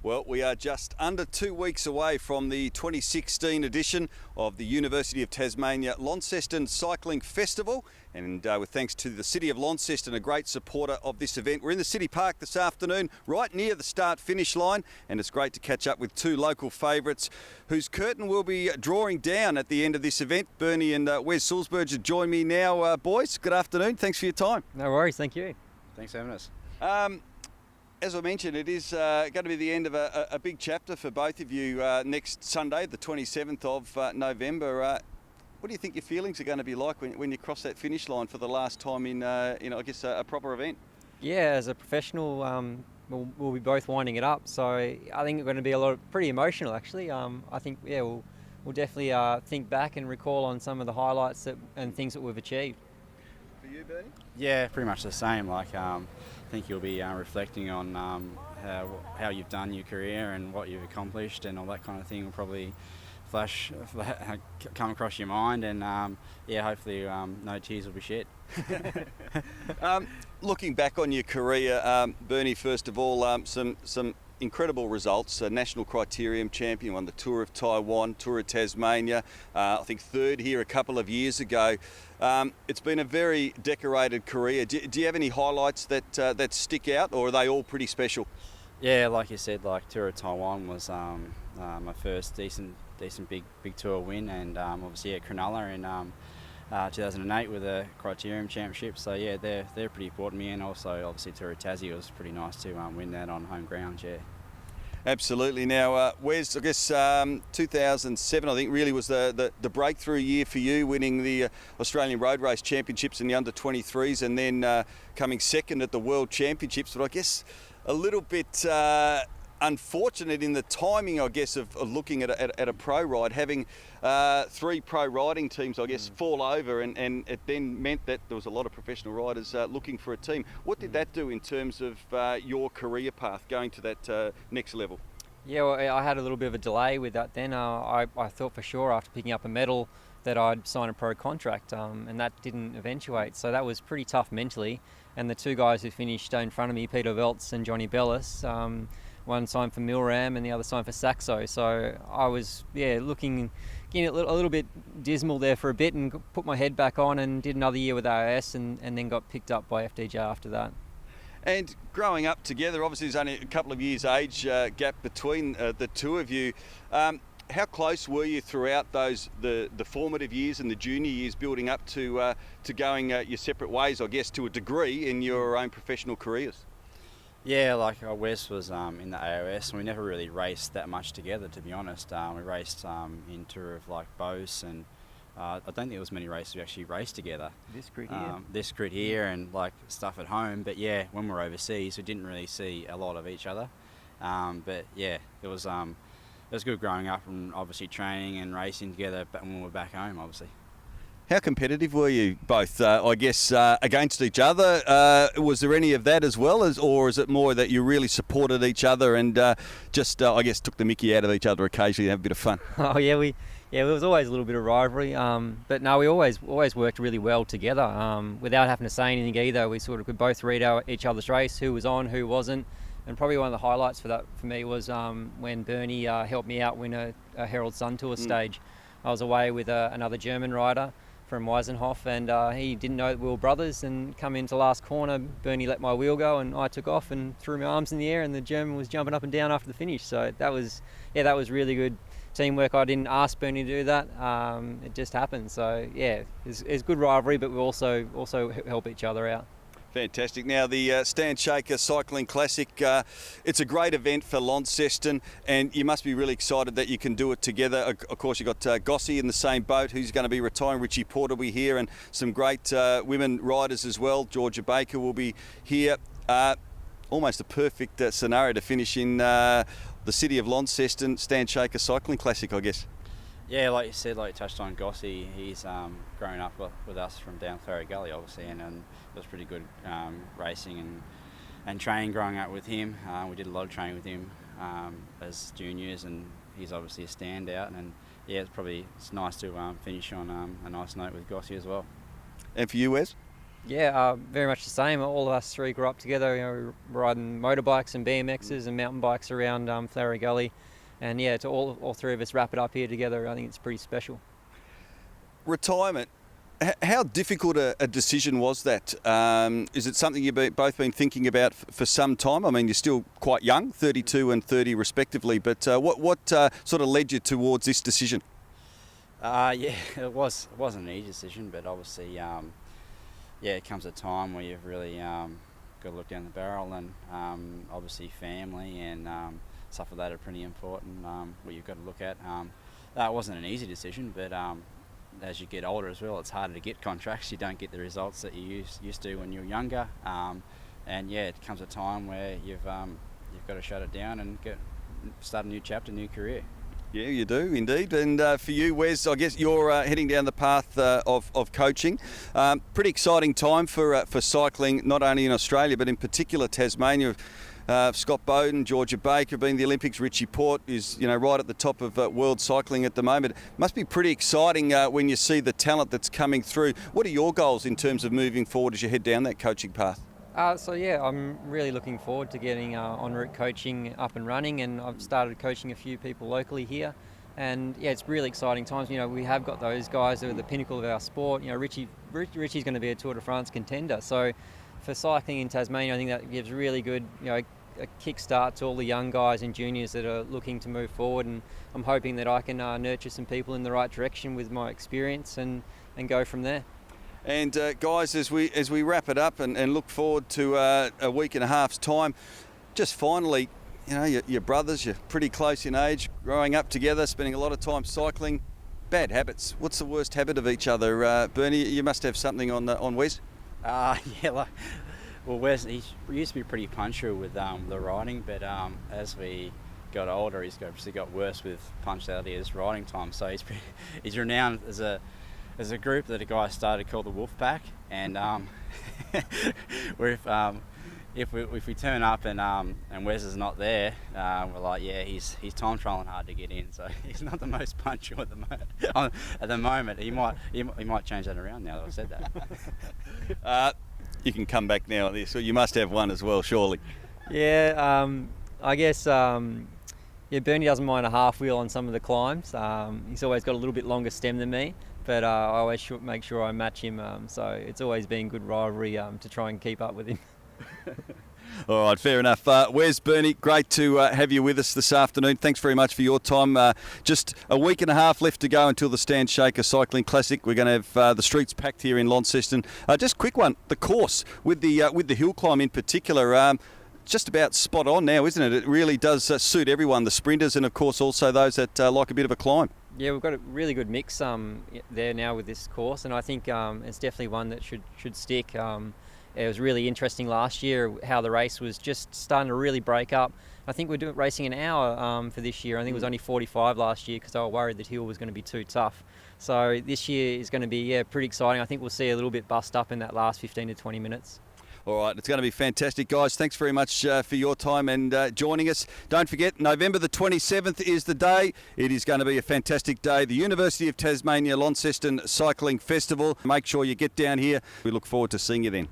Well, we are just under 2 weeks away from the 2016 edition of the University of Tasmania Launceston Cycling Festival, and with thanks to the City of Launceston, a great supporter of this event. We're in the City Park this afternoon, right near the start-finish line, and it's great to catch up with two local favourites whose curtain will be drawing down at the end of this event. Bernie and Wes Sulzberger join me now. Boys, good afternoon. Thanks for your time. No worries, thank you. Thanks for having us. As I mentioned, it is going to be the end of a big chapter for both of you next Sunday, the 27th of November. What do you think your feelings are going to be like when you cross that finish line for the last time in I guess, a proper event? Yeah, as a professional, we'll be both winding it up, so I think it's going to be pretty emotional actually. I think we'll definitely think back and recall on some of the highlights and things that we've achieved. For you, Bernie? Yeah, pretty much the same. I think you'll be reflecting on how you've done your career and what you've accomplished, and all that kind of thing will probably come across your mind, and hopefully no tears will be shed. Looking back on your career, Bernie, first of all, some incredible results. National Criterium champion, won the Tour of Taiwan, Tour of Tasmania, I think third here a couple of years ago. It's been a very decorated career. Do you have any highlights that stick out, or are they all pretty special? Yeah, like you said, Tour of Taiwan was my first decent big tour win, and obviously at Cronulla in 2008 with the Criterium Championship. So yeah, they're pretty important to me, and also obviously Tour of Tassie was pretty nice to win that on home ground. Yeah. Absolutely. Now, Wes, I guess 2007, I think, really was the breakthrough year for you, winning the Australian Road Race Championships in the under-23s, and then coming second at the World Championships. But I guess a little bit unfortunate in the timing, I guess, of looking at a pro ride, having three pro riding teams, I guess, fall over, and it then meant that there was a lot of professional riders looking for a team. What did that do in terms of your career path going to that next level? Yeah, well, I had a little bit of a delay with that then. I thought for sure after picking up a medal that I'd sign a pro contract, and that didn't eventuate. So that was pretty tough mentally. And the two guys who finished in front of me, Peter Veltz and Johnny Bellis, one signed for Milram and the other signed for Saxo. So I was, getting a little bit dismal there for a bit, and put my head back on and did another year with AIS, and then got picked up by FDJ after that. And growing up together, obviously there's only a couple of years age gap between the two of you. How close were you throughout the formative years and the junior years, building up to going your separate ways, I guess, to a degree in your own professional careers? Yeah, Wes was in the AOS, and we never really raced that much together, to be honest. We raced in Tour of Beauce, and I don't think there was many races we actually raced together. This grid here and stuff at home. But yeah, when we were overseas, we didn't really see a lot of each other. But yeah, it was good growing up and obviously training and racing together when we were back home, obviously. How competitive were you both, I guess, against each other? Was there any of that as well, or is it more that you really supported each other and just, I guess, took the mickey out of each other occasionally and have a bit of fun? Oh yeah, there was always a little bit of rivalry, but no, we always worked really well together, without having to say anything either. We sort of could both read each other's race, who was on, who wasn't. And probably one of the highlights for me was when Bernie helped me out win a Herald Sun Tour stage. I was away with another German rider from Weisenhof, and he didn't know that we were brothers, and come into last corner, Bernie let my wheel go and I took off and threw my arms in the air, and the German was jumping up and down after the finish. So that was really good teamwork. I didn't ask Bernie to do that, it just happened. So yeah, it's good rivalry, but we also help each other out. Fantastic. Now, the Stand Shaker Cycling Classic, it's a great event for Launceston, and you must be really excited that you can do it together. Of course, you've got Gossy in the same boat, who's going to be retiring. Richie Porter will be here, and some great women riders as well. Georgia Baker will be here. Almost a perfect scenario to finish in the City of Launceston Stand Shaker Cycling Classic, I guess. Yeah, like you said, like you touched on Gossy, he's grown up with us from down Clary Gully, obviously, and it was pretty good racing and training growing up with him. We did a lot of training with him as juniors, and he's obviously a standout. And yeah, it's nice to finish on a nice note with Gossy as well. And for you, Wes? Yeah, very much the same. All of us three grew up together. We were riding motorbikes and BMXs and mountain bikes around Flowery Gully, and yeah, to all three of us wrap it up here together, I think it's pretty special. Retirement. How difficult a decision was that? Is it something you've both been thinking about for some time? I mean, you're still quite young, 32 and 30 respectively, but what sort of led you towards this decision? Yeah, it wasn't an easy decision, but obviously, it comes a time where you've really got to look down the barrel, and obviously family and stuff like that are pretty important. What you've got to look at. That wasn't an easy decision, but as you get older as well, it's harder to get contracts. You don't get the results that you used to when you were younger, and yeah, it comes a time where you've got to shut it down and start a new chapter, new career. Yeah, you do indeed. And for you, Wes, I guess you're heading down the path of coaching. Pretty exciting time for cycling, not only in Australia but in particular Tasmania. Scott Bowden, Georgia Baker, being the Olympics. Richie Port is, right at the top of world cycling at the moment. It must be pretty exciting when you see the talent that's coming through. What are your goals in terms of moving forward as you head down that coaching path? I'm really looking forward to getting en route coaching up and running, and I've started coaching a few people locally here. And yeah, it's really exciting times. We have got those guys who are the pinnacle of our sport. Richie's going to be a Tour de France contender. So for cycling in Tasmania, I think that gives really good, a kickstart to all the young guys and juniors that are looking to move forward. And I'm hoping that I can nurture some people in the right direction with my experience and go from there. And guys, as we wrap it up and look forward to a week and a half's time, just finally, your brothers, you're pretty close in age, growing up together, spending a lot of time cycling. Bad habits. What's the worst habit of each other? Bernie, you must have something on Wes. Wes, he used to be pretty punctual with the riding, but as we got older, he's obviously got worse with punctuality as riding time. So he's renowned as a group that a guy started called the Wolf Pack, and if we turn up and Wes is not there, we're like, yeah, he's time trialing hard to get in. So he's not the most punctual at the moment. He might change that around now that I've said that. You can come back now. So you must have one as well, surely. Yeah, I guess. Bernie doesn't mind a half wheel on some of the climbs. He's always got a little bit longer stem than me, but I always make sure I match him. So it's always been good rivalry to try and keep up with him. All right, fair enough. Wes, Bernie, great to have you with us this afternoon. Thanks very much for your time. Just a week and a half left to go until the Stand Shaker Cycling Classic. We're going to have the streets packed here in Launceston. Just a quick one, the course with the hill climb in particular. Just about spot on now, isn't it? It really does suit everyone, the sprinters and of course also those that like a bit of a climb. Yeah, we've got a really good mix there now with this course, and I think it's definitely one that should stick. It was really interesting last year how the race was just starting to really break up. I think we're racing an hour for this year. I think it was only 45 last year because they were worried that hill was going to be too tough. So this year is going to be pretty exciting. I think we'll see a little bit bust up in that last 15 to 20 minutes. All right, it's going to be fantastic. Guys, thanks very much for your time and joining us. Don't forget, November the 27th is the day. It is going to be a fantastic day. The University of Tasmania Launceston Cycling Festival. Make sure you get down here. We look forward to seeing you then.